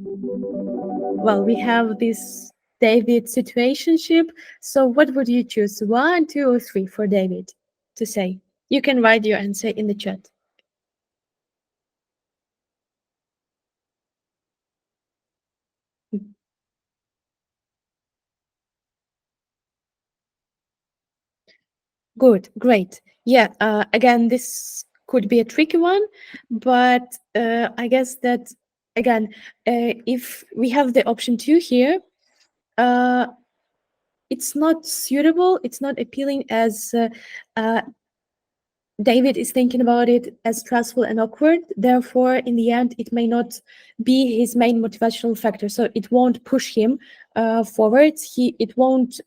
Well, we have this David situationship. So what would you choose? One, two, or three for David to say? You can write your answer in the chat. Good, great. Yeah, again, this could be a tricky one, but I guess that, again, if we have the option two here, uh, it's not suitable, it's not appealing as uh, David is thinking about it as stressful and awkward. Therefore, in the end, it may not be his main motivational factor. So it won't push him forward. It won't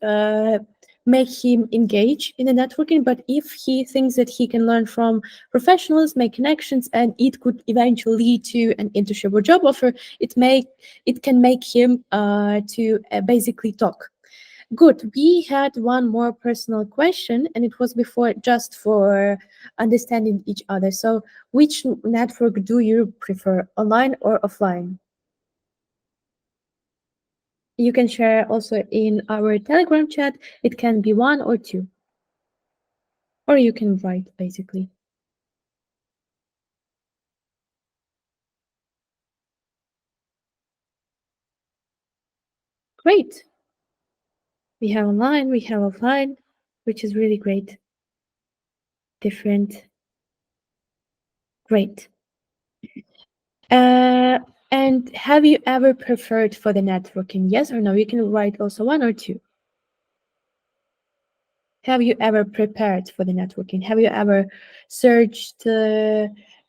make him engage in the networking. But if he thinks that he can learn from professionals, make connections, and it could eventually lead to an internship or job offer, it can make him to basically talk. Good. We had one more personal question, and it was before just for understanding each other. So, which network do you prefer, online or offline? You can share also in our Telegram chat. It can be one or two, or you can write basically. Great. We have online, we have offline, which is really great. Different. Great. Uh, and have you ever preferred for the networking? Yes or no? You can write also one or two. Have you ever prepared for the networking? Have you ever searched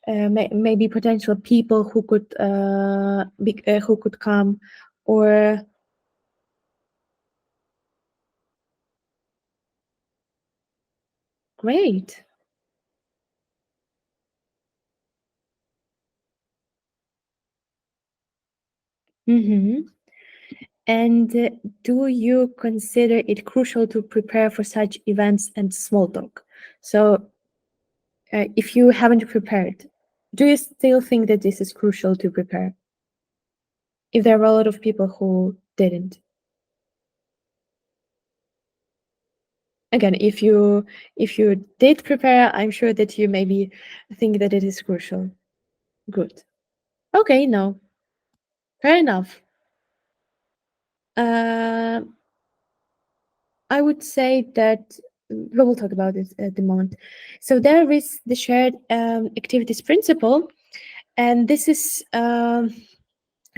maybe potential people who could come, or great? Mm-hmm. And do you consider it crucial to prepare for such events and small talk? So, if you haven't prepared, do you still think that this is crucial to prepare? If there are a lot of people who didn't. Again, if you did prepare, I'm sure that you maybe think that it is crucial. Good. Okay, no, fair enough. Uh, I would say that we will talk about it at the moment. So there is the shared activities principle, and this is a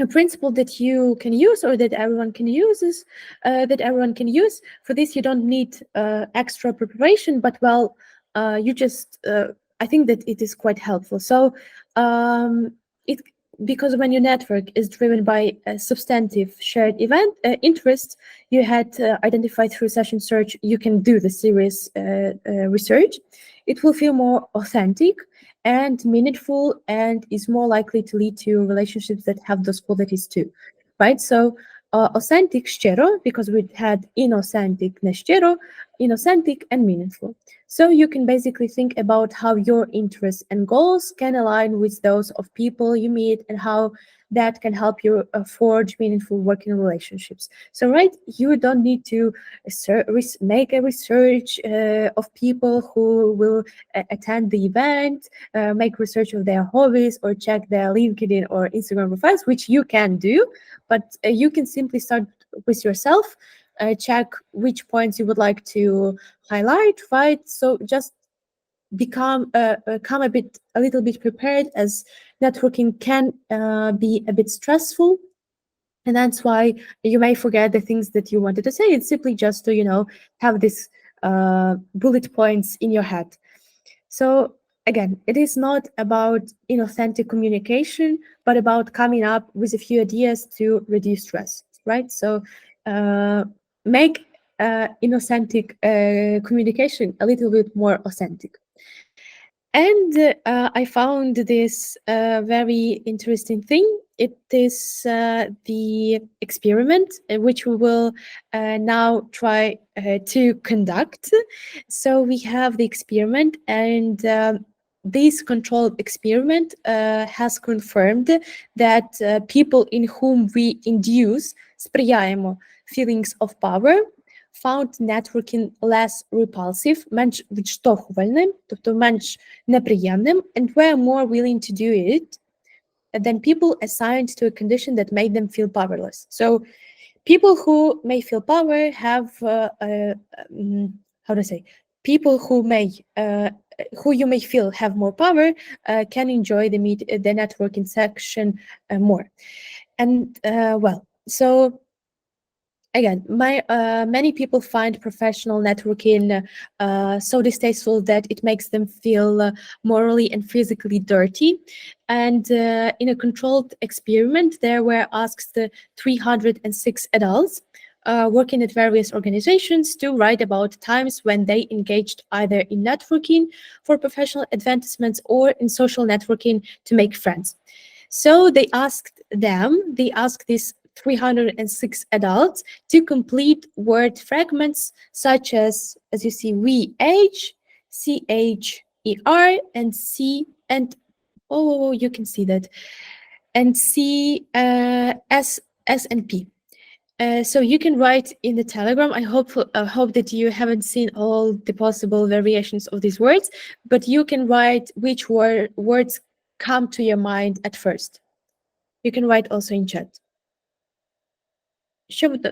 principle that you can use or that everyone can use is that everyone can use. For this, you don't need extra preparation, but well, you just I think that it is quite helpful. So it because when your network is driven by a substantive shared event interest you had identified through session search, you can do the serious research. It will feel more authentic and meaningful and is more likely to lead to relationships that have those qualities too, right? So authentic, szczero, because we had inauthentic, neszczero, inauthentic and meaningful. So you can basically think about how your interests and goals can align with those of people you meet and how that can help you forge meaningful working relationships. So, right, you don't need to make a research of people who will attend the event, make research of their hobbies, or check their LinkedIn or Instagram profiles, which you can do, but you can simply start with yourself. Check which points you would like to highlight, right? So just come a little bit prepared, as networking can be a bit stressful, and that's why you may forget the things that you wanted to say. It's simply just to have this bullet points in your head. So again, it is not about inauthentic communication, but about coming up with a few ideas to reduce stress, right? So make inauthentic communication a little bit more authentic. And I found this very interesting thing. It is the experiment which we will now try to conduct. So we have the experiment, and this controlled experiment has confirmed that people in whom we induce сприяємо feelings of power found networking less repulsive, менш відштовхувальним, тобто менш неприємним, and were more willing to do it than people assigned to a condition that made them feel powerless. So people who may feel power have how to say, people who you may feel have more power can enjoy the networking section more. And well, so again, many people find professional networking so distasteful that it makes them feel morally and physically dirty. And in a controlled experiment, there were asked 306 adults working at various organizations to write about times when they engaged either in networking for professional advancements or in social networking to make friends. So they asked these 306 adults to complete word fragments such as you see, we, H, C, H, E, R, and C, and oh, you can see that, and C, S, S, and P. So you can write in the Telegram. I hope that you haven't seen all the possible variations of these words, but you can write which words come to your mind at first. You can write also in chat.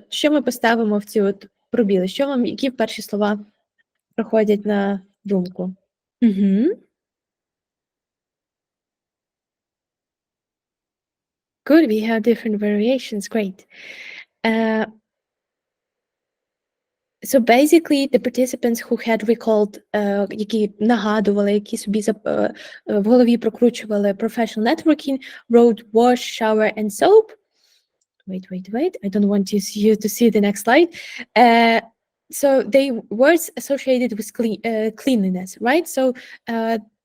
Що ми поставимо в ці от пробіли? Які перші слова проходять на думку? Good, we have different variations. Great. So basically, the participants who had recalled, які нагадували, які собі в голові прокручували professional networking, wrote wash, shower, and soap. Wait. I don't want you to see the next slide. So they words associated with cleanliness, right? So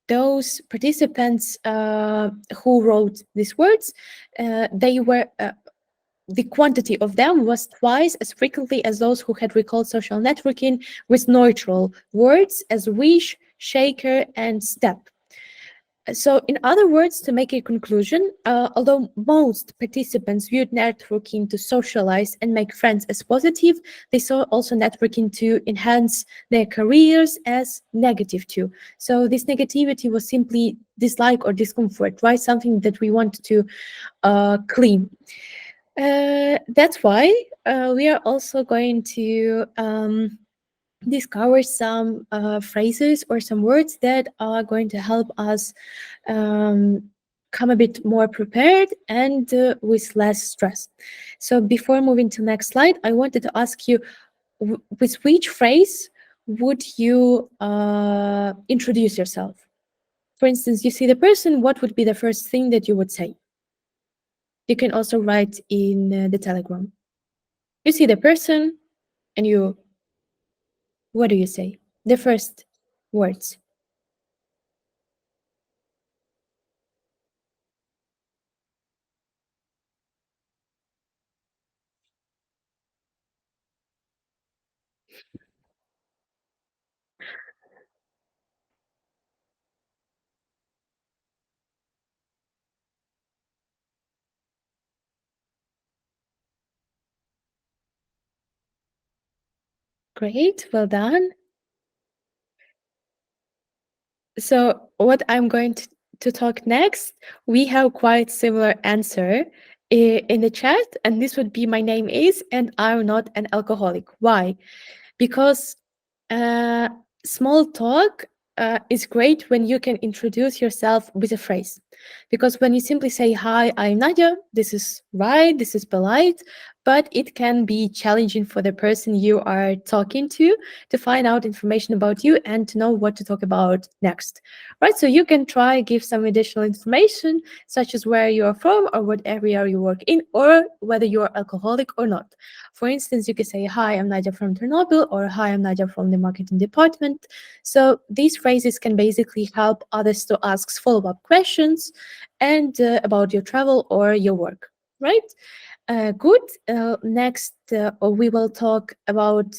those participants who wrote these words, they were the quantity of them was twice as frequently as those who had recalled social networking with neutral words as wish, shaker, and step. So in other words, to make a conclusion, although most participants viewed networking to socialize and make friends as positive, they saw also networking to enhance their careers as negative too. So this negativity was simply dislike or discomfort, right? Something that we want to clean. That's why we are also going to discover some phrases or some words that are going to help us come a bit more prepared and with less stress. So before moving to the next slide, I wanted to ask you, with which phrase would you introduce yourself? For instance, you see the person, what would be the first thing that you would say? You can also write in the Telegram. You see the person and what do you say? The first words. Great, well done. So what I'm going to talk next, we have quite similar answer in the chat, and this would be, my name is, and I'm not an alcoholic. Why? Because small talk is great when you can introduce yourself with a phrase. Because when you simply say, hi, I'm Nadia, this is right, this is polite, but it can be challenging for the person you are talking to find out information about you and to know what to talk about next, right? So you can try give some additional information, such as where you are from or what area you work in, or whether you are alcoholic or not. For instance, you could say, hi, I'm Nadia from Chernobyl, or hi, I'm Nadia from the marketing department. So these phrases can basically help others to ask follow-up questions and about your travel or your work, right? Good. Next, we will talk about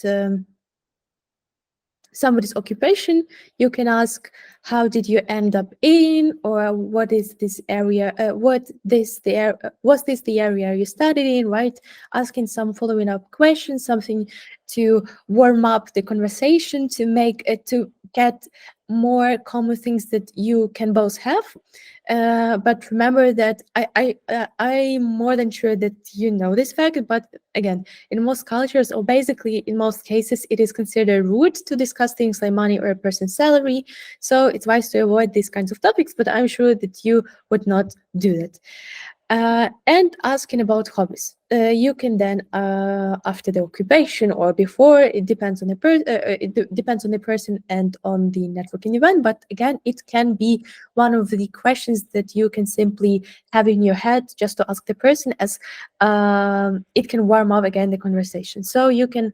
somebody's occupation, you can ask, how did you end up in, or what is this area, was this the area you studied in, right? Asking some following up questions, something to warm up the conversation, to make it, to get more common things that you can both have. But remember that I'm more than sure that you know this fact, but again, in most cultures, or basically in most cases, it is considered rude to discuss things like money or a person's salary. So it's wise to avoid these kinds of topics, but I'm sure that you would not do that. And asking about hobbies. You can then, after the occupation or before, it depends on the depends on the person and on the networking event. But again, it can be one of the questions that you can simply have in your head just to ask the person, as it can warm up again the conversation. So you can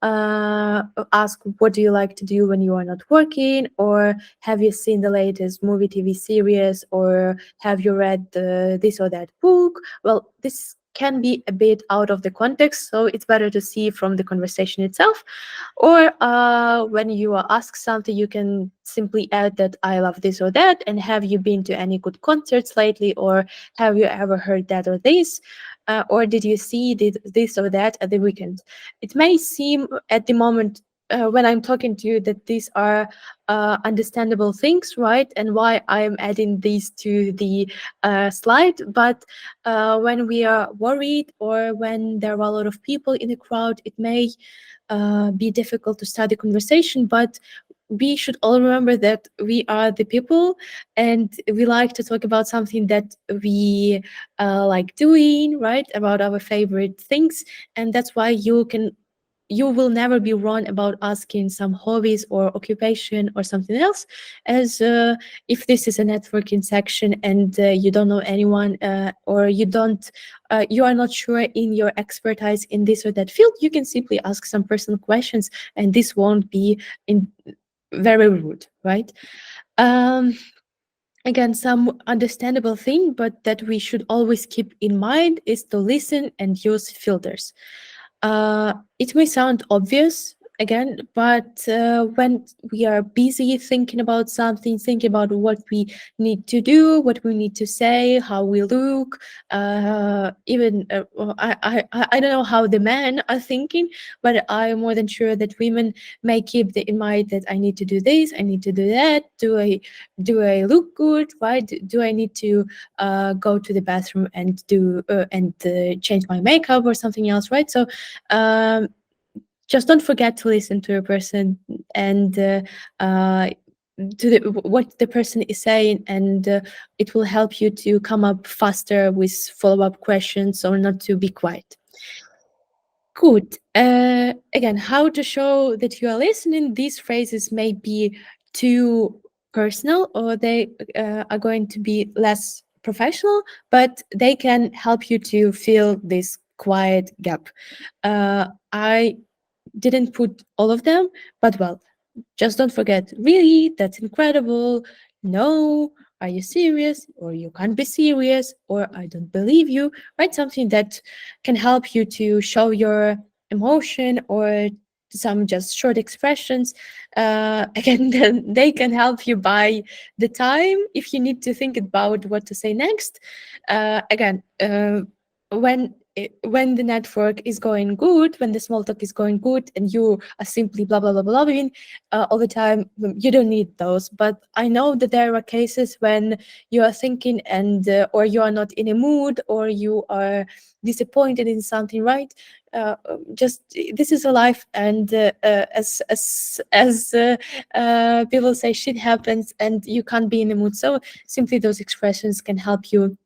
ask, what do you like to do when you are not working, or have you seen the latest movie, TV series, or have you read this or that book? Well, this can be a bit out of the context, so it's better to see from the conversation itself. Or when you are asked something, you can simply add that I love this or that, and have you been to any good concerts lately, or have you ever heard that or this, or did you see this or that at the weekend? It may seem at the moment, when I'm talking to you, that these are understandable things, right? And why I'm adding these to the slide. But when we are worried, or when there are a lot of people in the crowd, it may be difficult to start the conversation. But we should all remember that we are the people, and we like to talk about something that we like doing, right? About our favorite things. And that's why you will never be wrong about asking some hobbies or occupation or something else, as if this is a networking section and you don't know anyone, or you are not sure in your expertise in this or that field, you can simply ask some personal questions, and this won't be in very rude, right? um Again, some understandable thing, but that we should always keep in mind, is to listen and use filters. It may sound obvious again, but when we are busy thinking about something, thinking about what we need to do, what we need to say, how we look, even well, I don't know how the men are thinking, but I'm more than sure that women may keep in mind that I need to do this, I need to do that. Do I look good? Right? Do I need to go to the bathroom and change my makeup or something else? Right? So um, just don't forget to listen to a person, and uh, to what the person is saying, and it will help you to come up faster with follow-up questions, or not to be quiet. Good. Again, how to show that you are listening? These phrases may be too personal, or they are going to be less professional, but they can help you to fill this quiet gap. I didn't put all of them, but well, just don't forget, really, that's incredible. No, are you serious? Or you can't be serious, or I don't believe you, right? Something that can help you to show your emotion, or some just short expressions. Again, then they can help you buy the time if you need to think about what to say next. Again, when the network is going good, when the small talk is going good, and you are simply blah blah blah blah blah all the time, you don't need those. But I know that there are cases when you are thinking, and or you are not in a mood, or you are disappointed in something, right? Just this is a life, and as people say, shit happens, and you can't be in the mood. So simply those expressions can help you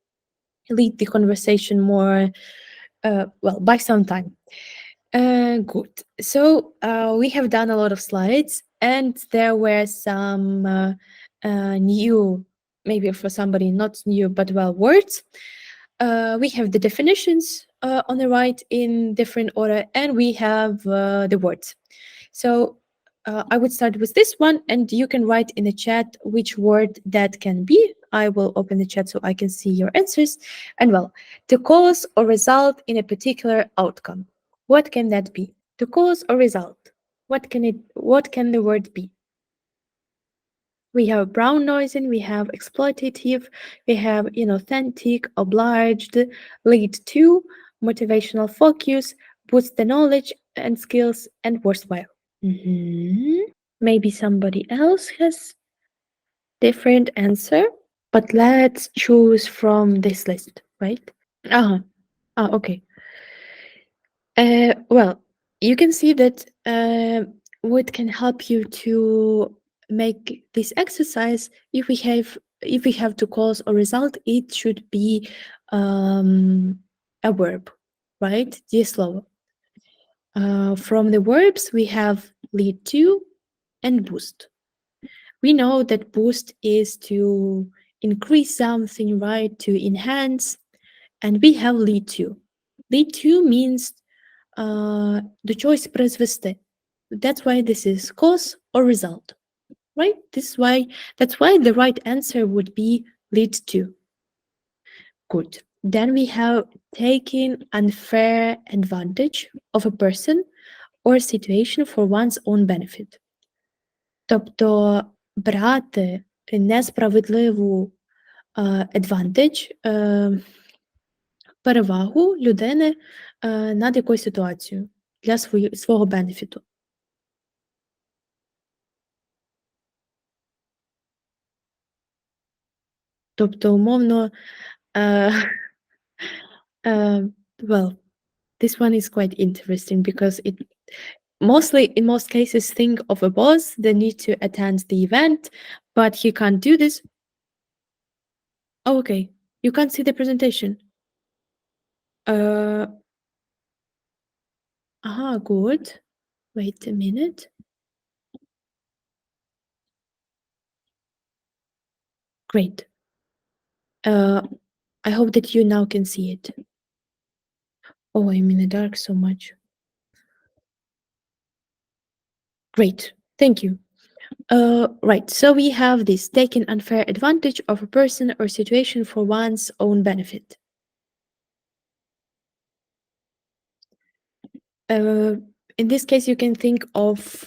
lead the conversation more well, by some time. Good. So we have done a lot of slides, and there were some new, maybe for somebody not new, but well, words. We have the definitions on the right in different order, and we have the words. So I would start with this one, and you can write in the chat which word that can be. I will open the chat so I can see your answers. And well, to cause or result in a particular outcome. What can that be? To cause or result? What can the word be? We have brown noising, we have exploitative, we have inauthentic, obliged, lead to, motivational focus, boost the knowledge and skills, and worthwhile. Maybe somebody else has different answer, but let's choose from this list, right? Uh-huh. Okay. Well, you can see that what can help you to make this exercise, if we have to cause or result, it should be a verb, right? The slow. From the verbs, we have lead to and boost. We know that boost is to increase something, right? To enhance, and we have lead to. Lead to means до чогось призвести. That's why this is cause or result, right? That's why the right answer would be lead to. Good. Then we have taking unfair advantage of a person or situation for one's own benefit. Тобто брати несправедливу advantage, перевагу людини над якоюсь ситуацією для свого бенефіту. Тобто, умовно, е, well, this one is quite interesting because it mostly, in most cases, think of a boss that need to attend the event, but he can't do this. Oh, okay. You can't see the presentation. Good. Wait a minute. Great. I hope that you now can see it. Oh, I'm in the dark so much. Great. Thank you. Right. So we have this taking unfair advantage of a person or situation for one's own benefit. In this case, you can think of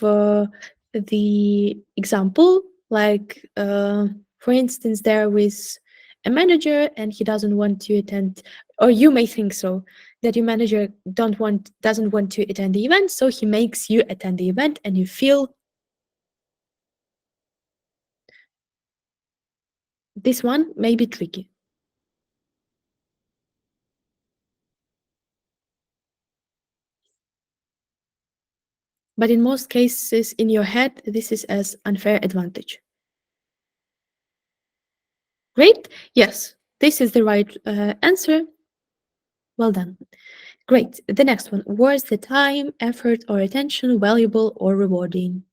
the example, like, for instance, there is a manager and he doesn't want to attend, or you may think so, that your manager doesn't want to attend the event, so he makes you attend the event, and you feel this one may be tricky. But in most cases, in your head, this is as unfair advantage. Great? Yes, this is the right answer. Well done. Great. The next one. Was the time, effort, or attention valuable or rewarding?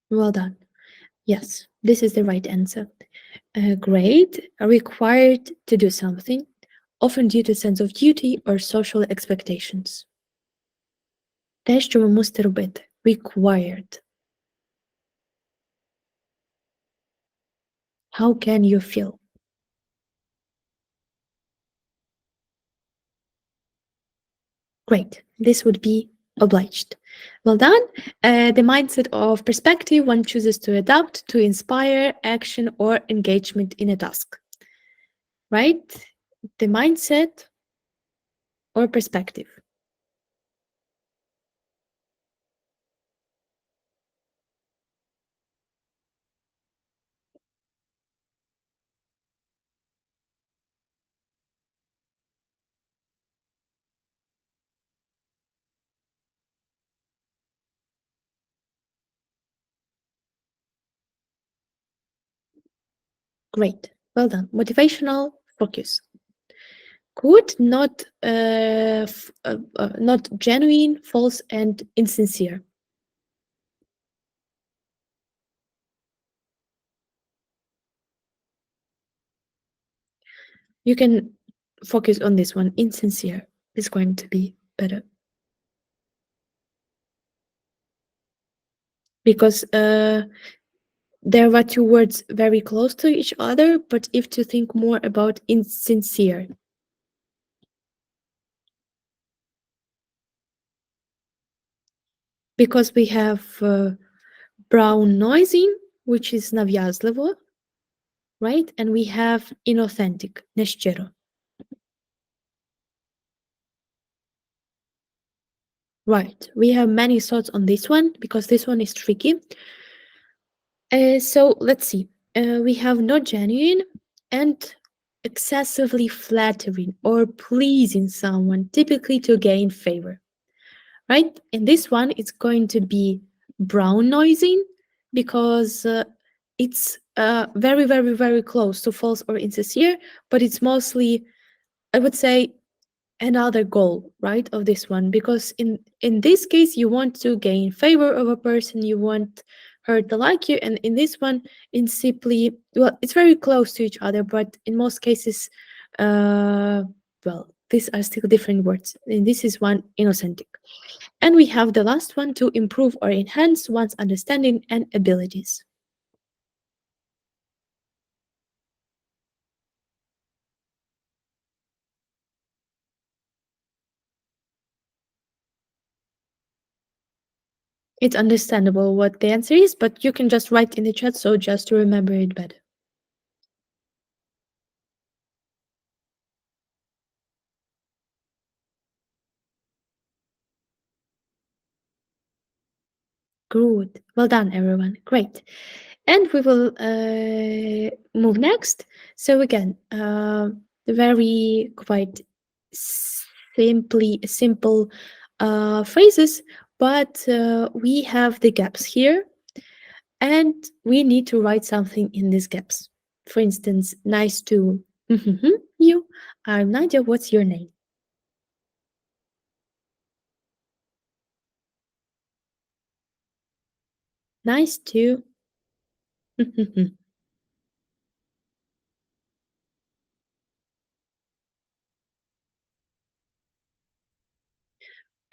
Well done. Yes, this is the right answer. Great. Required to do something, often due to sense of duty or social expectations. Те, що ви мусите робити. Required. How can you feel? Great. This would be obliged. Well done. The mindset of perspective one chooses to adapt to inspire action or engagement in a task. Right? The mindset or perspective. Great. Well done. Motivational focus. Good, not genuine, false, and insincere. You can focus on this one. Insincere is going to be better because there were two words very close to each other, but if to think more about insincere, because we have brown noising, which is нав'язливо, right? And we have inauthentic, нещиро. Right. We have many thoughts on this one because this one is tricky. So let's see. We have not genuine and excessively flattering or pleasing someone, typically to gain favor. Right? And this one is going to be brown noising because it's very, very, very close to false or insincere, but it's mostly, I would say, another goal, right, of this one, because in this case you want to gain favor of a person, you want her to like you, and in this one it's simply, well, it's very close to each other, but in most cases, uh well, these are still different words, and this is one inauthentic. And we have the last one, to improve or enhance one's understanding and abilities. It's understandable what the answer is, but you can just write in the chat, so just to remember it better. Good. Well done, everyone. Great. And we will move next. So again, very quite simple phrases, but we have the gaps here, and we need to write something in these gaps. For instance, nice to you. I'm Nadia. What's your name? Nice to.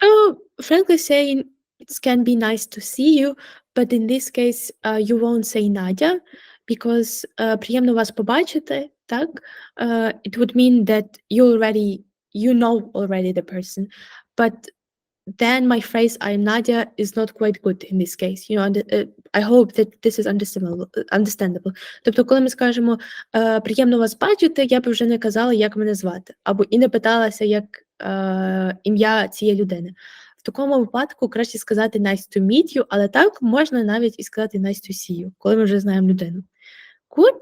Oh, frankly saying, it can be nice to see you, but in this case, you won't say Nadya, because приємно вас побачити, так? It would mean that you know already the person. But then my phrase "I'm Nadia" is not quite good in this case. I hope that this is understandable. Тобто, коли ми скажемо приємно вас бачити, я б вже не казала, як мене звати, або і не питалася, як ім'я цієї людини. В такому випадку краще сказати nice to meet you, але так можна навіть і сказати nice to see you, коли ми вже знаємо людину. Good.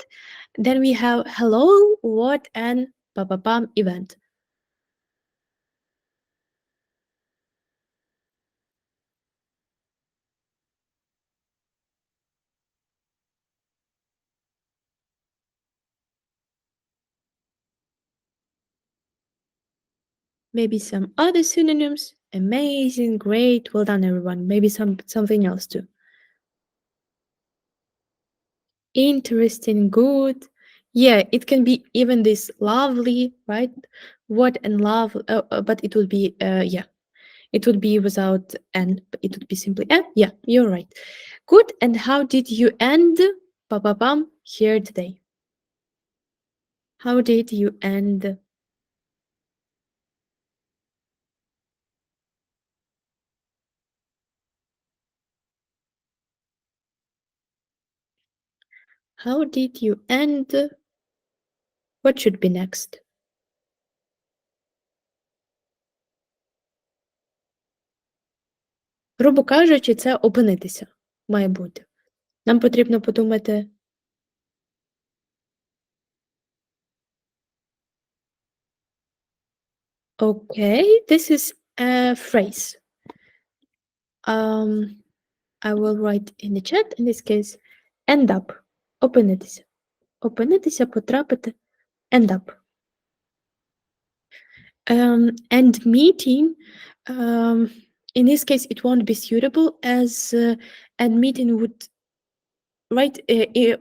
Then we have hello, what an pa-pa-pam event. Maybe some other synonyms. Amazing, great, well done, everyone. Maybe something else too. Interesting, good. Yeah, it can be even this lovely, right? What and love, but it would be yeah, it would be without n. It would be simply n. Yeah, you're right. Good. And how did you end, bam, here today? How did you end? How did you end? What should be next? Грубо кажучи, це опинитися має бути. Нам потрібно подумати. Okay, this is a phrase. I will write in the chat, in this case, end up. Опинитися. Опинитися, потрапити, end up. And meeting, in this case, it won't be suitable as and meeting would, right,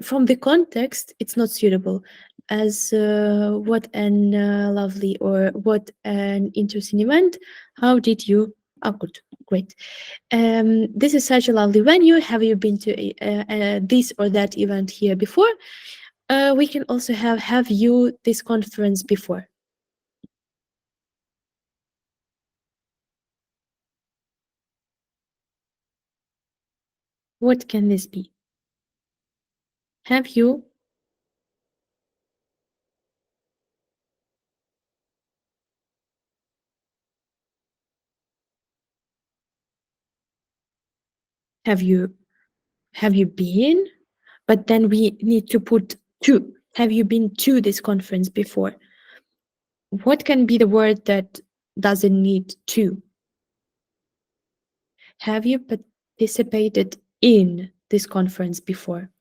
from the context, it's not suitable. as what an lovely or what an interesting event. How did you? Oh, good, great. This is such a lovely venue. Have you been to this or that event here before? We can also have you this conference before? What can this be? Have you? Have you? Have you been? But then we need to put to. Have you been to this conference before? What can be the word that doesn't need to? Have you participated in this conference before?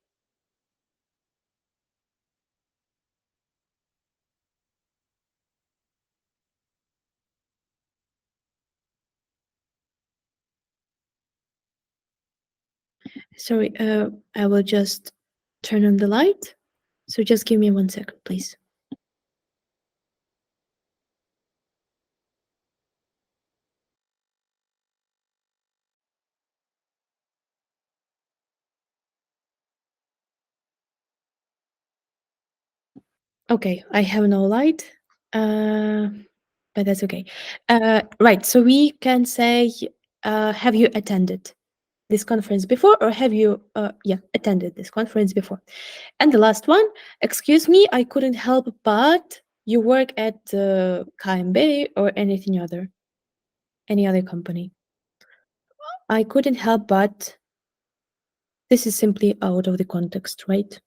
Sorry, I will just turn on the light. So just give me 1 second, please. Okay, I have no light, but that's okay. Right, so we can say, have you attended this conference before, or have you, attended this conference before? And the last one, excuse me, I couldn't help but you work at KMB or any other company. I couldn't help but. This is simply out of the context, right?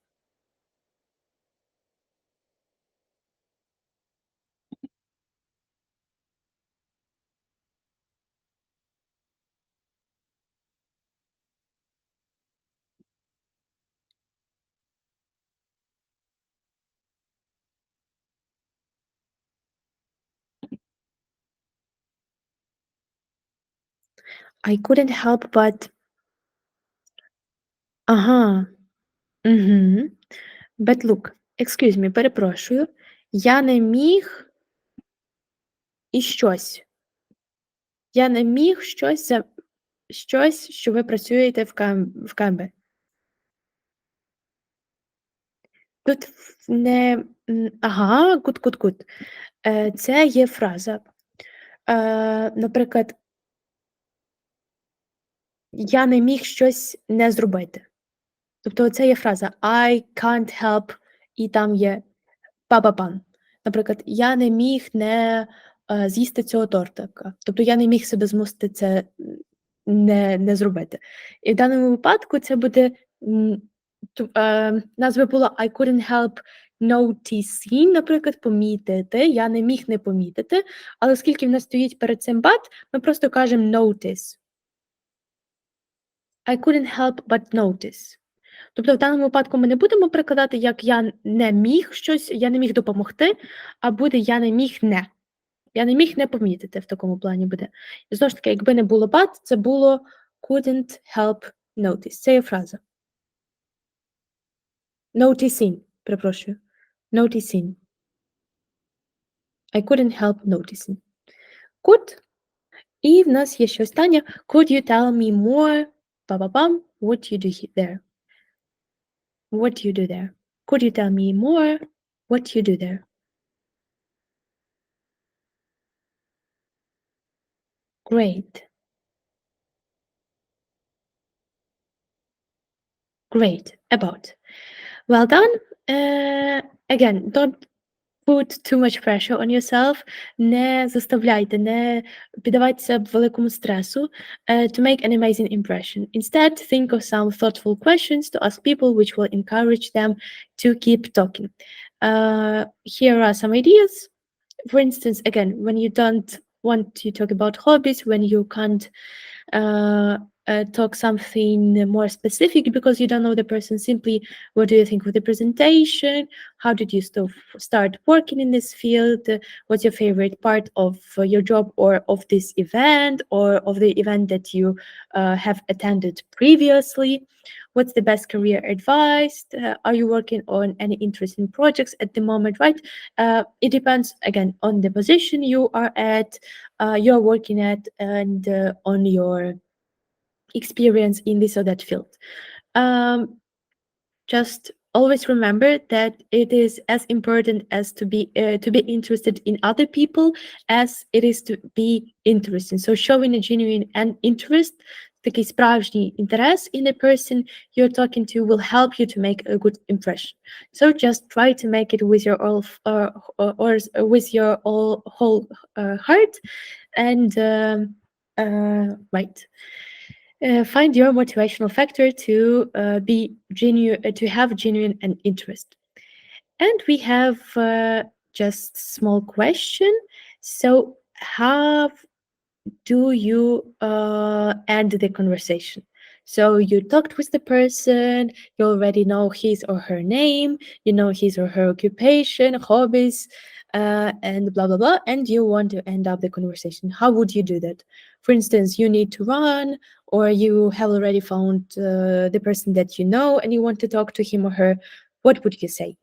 I couldn't help but. Ага. Угу. But look, excuse me, перепрошую. Я не міг і щось. Я не міг щось, що ви працюєте в КМБ. Тут не ага, good. Це є фраза. Наприклад, я не міг щось не зробити. Тобто це є фраза I can't help, і там є па-па-пам. Наприклад, я не міг не з'їсти цього тортика. Тобто я не міг себе змусити це не зробити. І в даному випадку це буде назва була I couldn't help noticing, наприклад, помітити. Я не міг не помітити, але оскільки в нас стоїть перед цим but, ми просто кажемо notice. I couldn't help but notice. Тобто в даному випадку ми не будемо перекладати, як я не міг щось, я не міг допомогти, а буде я не міг не. Я не міг не помітити, в такому плані буде. І знову ж таки, якби не було but, це було couldn't help notice. Це є фраза. Noticing, перепрошую. Noticing. I couldn't help noticing. Good. І в нас є ще останнє. Could you tell me more? Ba-ba-bam. What you do there? What you do there? Could you tell me more? What you do there? Great. Great. About. Well done. Again, don't put too much pressure on yourself. Не заставляйте, не піддавайтеся великому стресу to make an amazing impression. Instead, think of some thoughtful questions to ask people which will encourage them to keep talking. Here are some ideas. For instance, again, when you don't want to talk about hobbies, when you can't talk something more specific because you don't know the person. Simply, what do you think of the presentation? How did you start working in this field? What's your favorite part of your job or of this event or of the event that you have attended previously? What's the best career advice? Are you working on any interesting projects at the moment? Right? It depends again on the position you are at, you're working at, and on your experience in this or that field. Um, just always remember that it is as important as to be interested in other people as it is to be interesting. So showing a genuine and interest, такий справжній interest in the person you're talking to will help you to make a good impression. So just try to make it with your with your whole heart and right. Find your motivational factor to be genuine, to have genuine and interest. And we have just small question. So, how do you end the conversation? So you talked with the person, you already know his or her name, you know his or her occupation, hobbies, and blah blah blah, and you want to end up the conversation. How would you do that? For instance, you need to run, or you have already found the person that you know, and you want to talk to him or her. What would you say?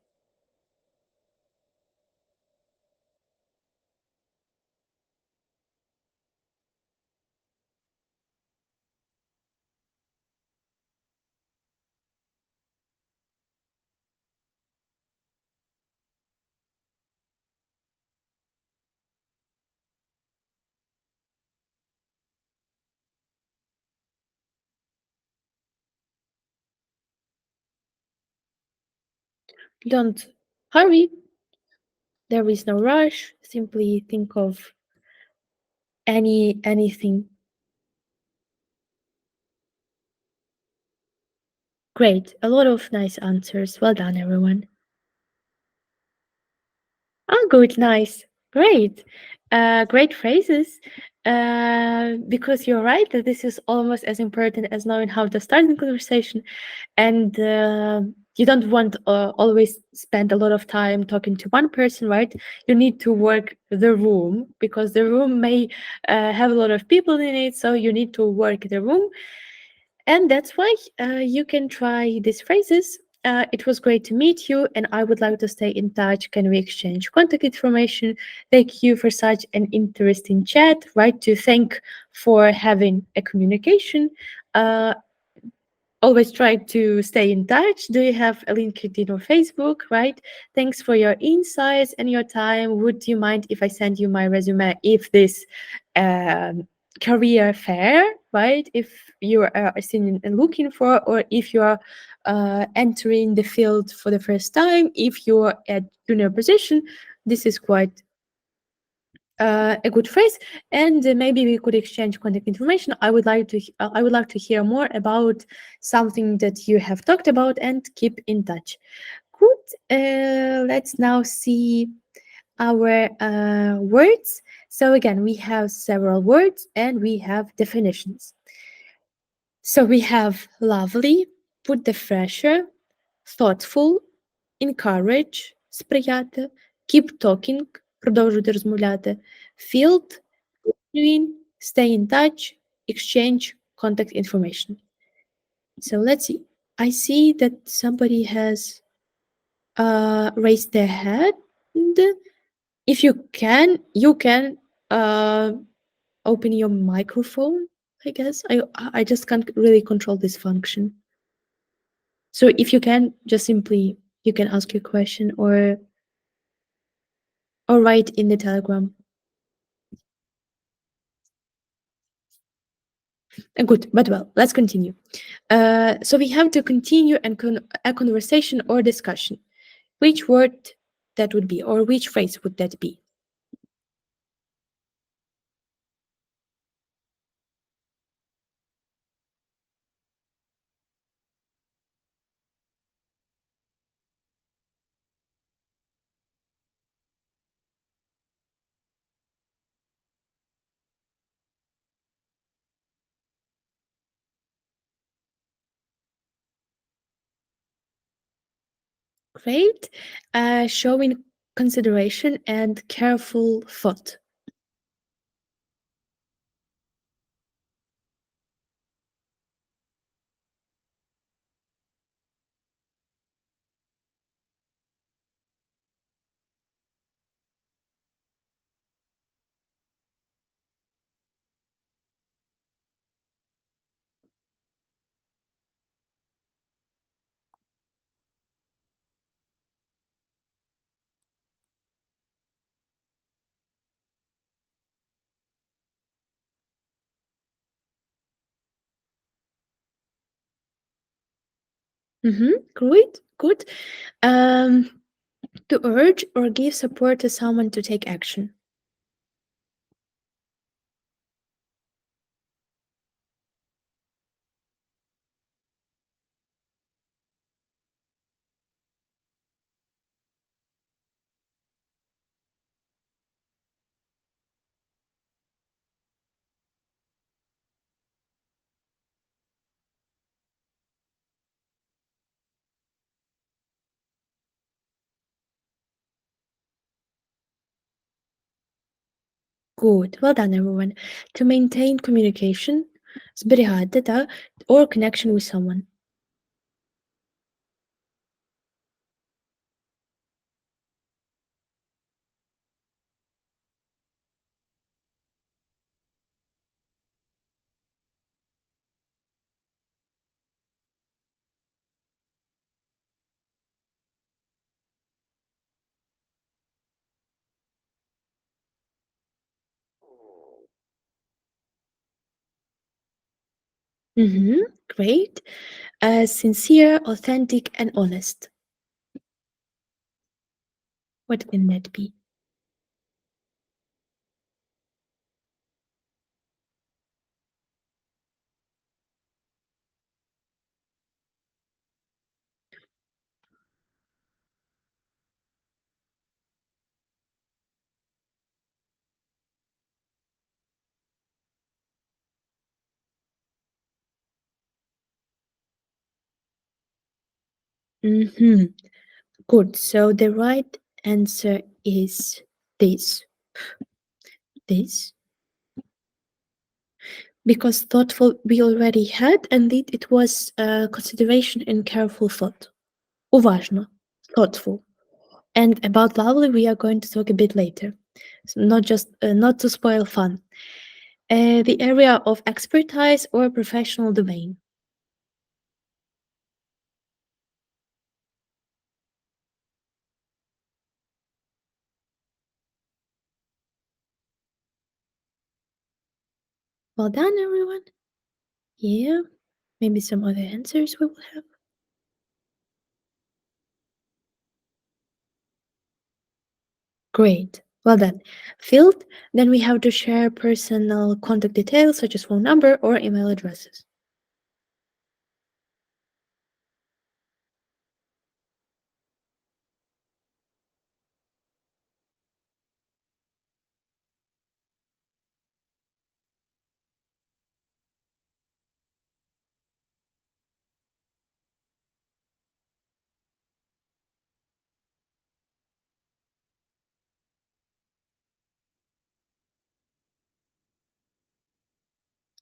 Don't hurry. There is no rush. Simply think of anything. Great. A lot of nice answers. Well done, everyone. Oh, good. Nice. Great. Great phrases. Because you're right that this is almost as important as knowing how to start the conversation. And you don't want always spend a lot of time talking to one person, right? You need to work the room because the room may have a lot of people in it. So you need to work the room. And that's why you can try these phrases. It was great to meet you, and I would like to stay in touch. Can we exchange contact information? Thank you for such an interesting chat, right? To thank for having a communication. Uh, Always try to stay in touch. Do you have a LinkedIn or Facebook, right? Thanks for your insights and your time. Would you mind if I send you my resume if this um, career fair, right? If you are still looking for, or if you are entering the field for the first time, if you're at junior position, this is quite a good phrase, and maybe we could exchange contact information. I would like to hear more about something that you have talked about and keep in touch. Good. Let's now see our words. So again, we have several words and we have definitions. So we have lovely, put the pressure, thoughtful, encourage, сприяти, keep talking, продовжуйте розмовляти, field, genuine, stay in touch, exchange contact information. So let's see. I see that somebody has raised their hand. If you can uh, open your microphone. I guess I just can't really control this function. So if you can, just simply you can ask your question or write in the Telegram. Good, but well, let's continue. So we have to continue a conversation or discussion. Which word that would be, or which phrase would that be? Great. Showing consideration and careful thought. Great. Good. Um, to urge or give support to someone to take action. Good. Well done, everyone. To maintain communication, sbirihadeta, or connection with someone. Mm-hmm. Great. Sincere, authentic, and honest. What can that be? Mm-hmm. Good. So the right answer is this. This. Because thoughtful we already had, and it was consideration and careful thought. Уважно. Thoughtful. And about lovely, we are going to talk a bit later. So not to spoil fun. The area of expertise or professional domain. Well done, everyone. Yeah, maybe some other answers we will have. Great. Well done. Field, then we have to share personal contact details such as phone number or email addresses.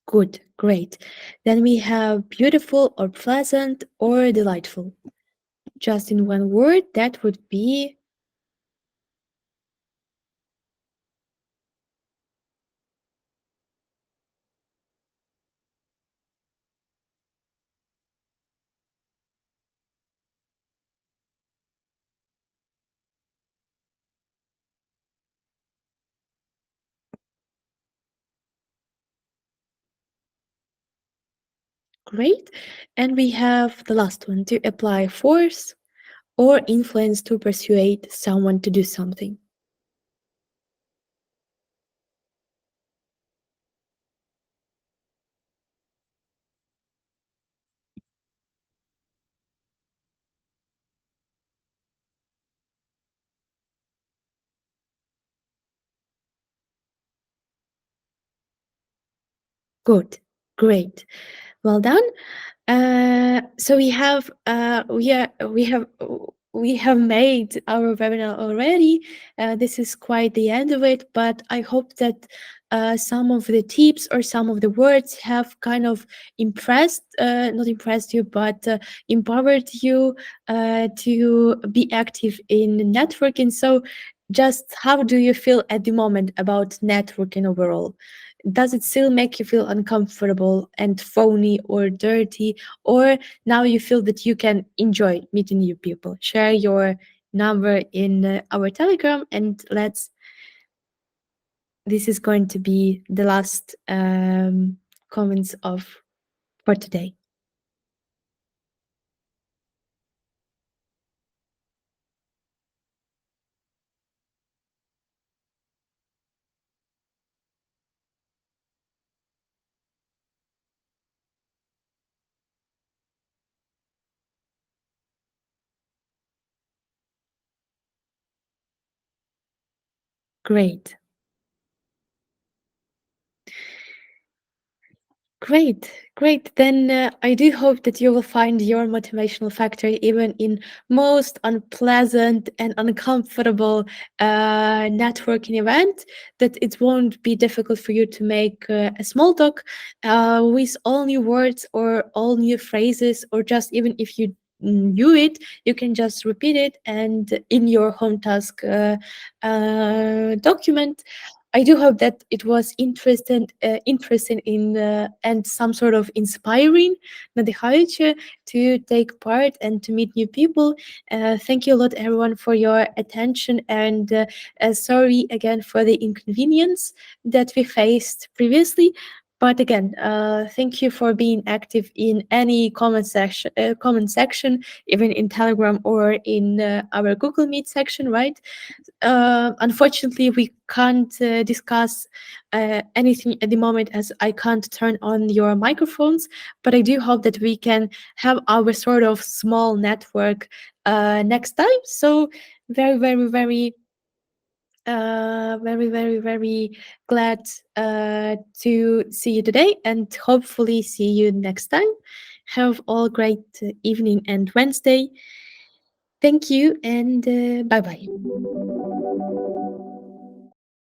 Good, great. Then we have beautiful or pleasant or delightful. Just in one word, that would be great. And we have the last one to apply force or influence to persuade someone to do something. Good, great. Well done. So we have we have made our webinar already. This is quite the end of it, but I hope that some of the tips or some of the words have kind of not impressed you, but empowered you to be active in networking. So, just how do you feel at the moment about networking overall? Does it still make you feel uncomfortable and phony or dirty, or now you feel that you can enjoy meeting new people? Share your number in our Telegram, and let's. This is going to be the last comments of for today. Great. Great, great. Then I do hope that you will find your motivational factor even in most unpleasant and uncomfortable networking event. That it won't be difficult for you to make a small talk with all new words or all new phrases, or just even if you knew it, you can just repeat it and in your home task document. I do hope that it was interesting in and some sort of inspiring надихаюче to take part and to meet new people. Thank you a lot, everyone, for your attention, and sorry again for the inconvenience that we faced previously. But again, thank you for being active in any comment section, even in Telegram or in our Google Meet section, right? Unfortunately, we can't discuss anything at the moment as I can't turn on your microphones. But I do hope that we can have our sort of small network next time. So, very, very, very glad to see you today, and hopefully see you next time. Have all great evening and Wednesday. Thank you, and bye bye.